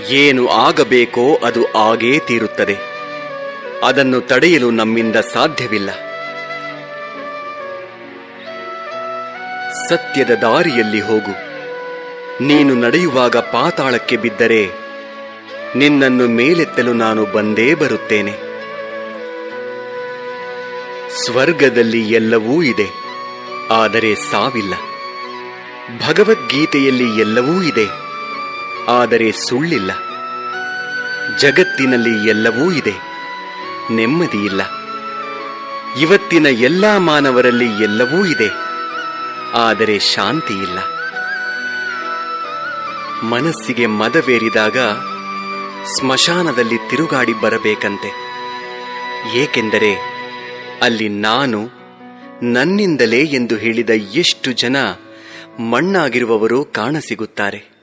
ಏನು ಆಗಬೇಕೋ ಅದು ಆಗೇ ತೀರುತ್ತದೆ. ಅದನ್ನು ತಡೆಯಲು ನಮ್ಮಿಂದ ಸಾಧ್ಯವಿಲ್ಲ. ಸತ್ಯದ ದಾರಿಯಲ್ಲಿ ಹೋಗು. ನೀನು ನಡೆಯುವಾಗ ಪಾತಾಳಕ್ಕೆ ಬಿದ್ದರೆ ನಿನ್ನನ್ನು ಮೇಲೆತ್ತಲು ನಾನು ಬಂದೇ ಬರುತ್ತೇನೆ. ಸ್ವರ್ಗದಲ್ಲಿ ಎಲ್ಲವೂ ಇದೆ, ಆದರೆ ಸಾವಿಲ್ಲ. ಭಗವದ್ಗೀತೆಯಲ್ಲಿ ಎಲ್ಲವೂ ಇದೆ, ಆದರೆ ಸುಳ್ಳಿಲ್ಲ. ಜಗತ್ತಿನಲ್ಲಿ ಎಲ್ಲವೂ ಇದೆ, ನೆಮ್ಮದಿಯಿಲ್ಲ. ಇವತ್ತಿನ ಎಲ್ಲಾ ಮಾನವರಲ್ಲಿ ಎಲ್ಲವೂ ಇದೆ, ಆದರೆ ಶಾಂತಿಯಿಲ್ಲ. ಮನಸ್ಸಿಗೆ ಮದವೇರಿದಾಗ ಸ್ಮಶಾನದಲ್ಲಿ ತಿರುಗಾಡಿ ಬರಬೇಕಂತೆ. ಏಕೆಂದರೆ ಅಲ್ಲಿ ನಾನು ನನ್ನಿಂದಲೇ ಎಂದು ಹೇಳಿದ ಎಷ್ಟು ಜನ ಮಣ್ಣಾಗಿರುವವರು ಕಾಣಸಿಗುತ್ತಾರೆ.